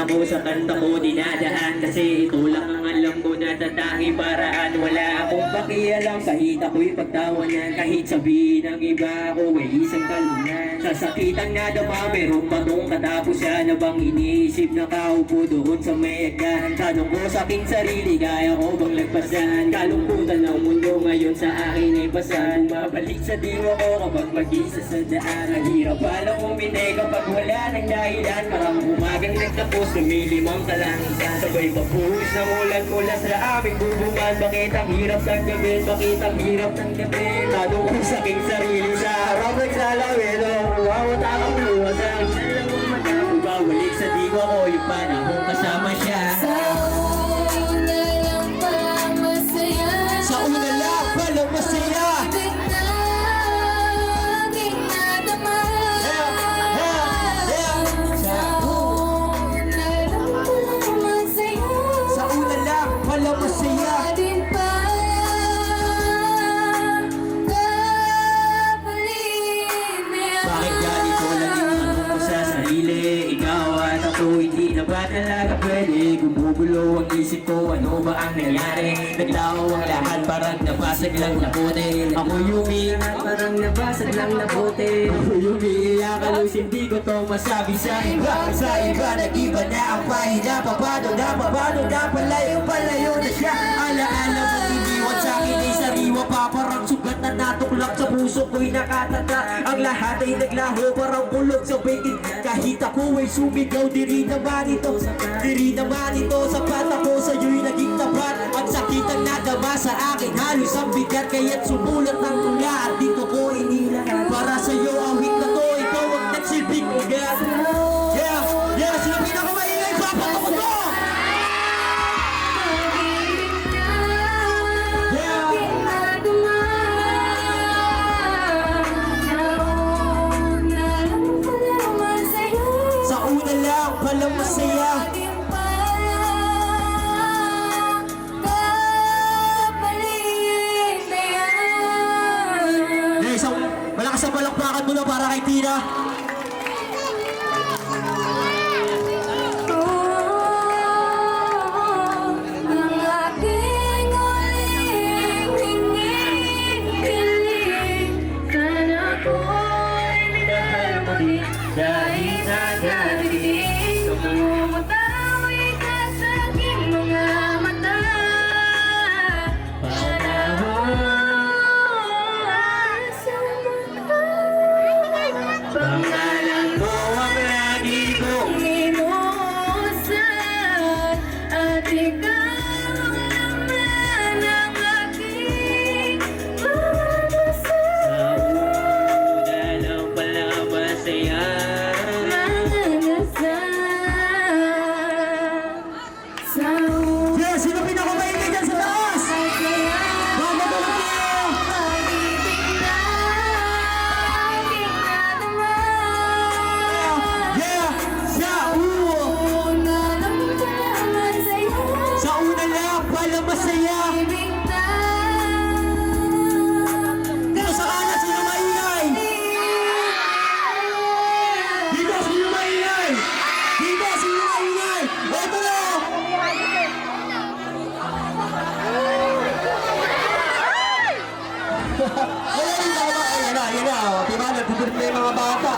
ako sa kanta ko dinadaan. Kasi ito lang ang alam ko na tatanging paraan. Wala akong pakialam kahit ako'y pagtawanan. Kahit sabihin ng iba ako ay isang kalunan. Sasakitan na dama meron pa tong katapusan. Na bang iniisip na kaupo doon sa may agahan. Tanong ko sa aking sarili, kaya ko bang lagpasan? Kalungkutan ng mundo ngayon sa akin ay basan. Mabalik sa diwa ko kapag mag-isa sa daan. Ang hirap palang umintay kapag wala ng dahilan. Parang umagang nagtapos, lumilimang kalangitan. Sabay papuhos ng ulan mula sa aming bubungan. Bakit ang hirap ng gabi? Bakit ang hirap ng gabi? Tanong ko sa aking sarili sa harap nagsalawin. Umawat akong luha sa aking dalawang mata. Bawalik sa diwa ko yung panahon kasama siya. Sa una lang pala masaya. Sa una lang pala masaya. Ibig na aking nadama. Sa una lang pala masaya. Sa una lang pala masaya. Din pa kapalit na yan. Bakit ganito laging tanong ko sa sarili? Ikaw at ako hindi na ba talaga pwede? Gumugulo ang isip ko, ano ba ang nangyari? Naglaho ang lahat, parang nabasag lang na bote. Ako yung iingat, parang nabasag lang na bote. Ako yung iiyak, halos hindi ko to masabi sa iba. Sa iba nag-iba na ang pahina. Papano na palayo na siya. Alaala mo iniwan sa akin ay sariwa pa. Parang sugat na natuklak sa puso ko'y nakatata. Ang lahat ay naglaho, parang kulog sa baiting. Kahit ako ay sumigaw, diri naman ito. Diri naman ito, sapat ako sa'yo'y naging tapat. Ang sakit ang nadama sa akin, halos ang bigat. Kaya't sumulat ng tula at dito ko inilahat. Para sa'yo awit na to, ikaw ang nagsilbing ugat. Yeah, yeah, sino pinakamaingay, papatok ko! Sa una lang pala masaya. Eh, isang malakas na palakpakan muna para kay Tina. Dahil sa gabi, Tumutawi ka sa aking mga mata. pangalan mo ang lagi kong Inuusan at ikaw ang laman ng aking pagdasal. sa una lang pala masaya. Yeah, sino pinakamaingay dyan sa taas? Bago tulog kayo. Yeah, sa una lang pala masaya. Dito sa kanan, sino maingay? Dito, sino maingay? Dito, sino maingay? Ito na! Ayan na, ayan na. Diba, nagpipirip na yung mga bata.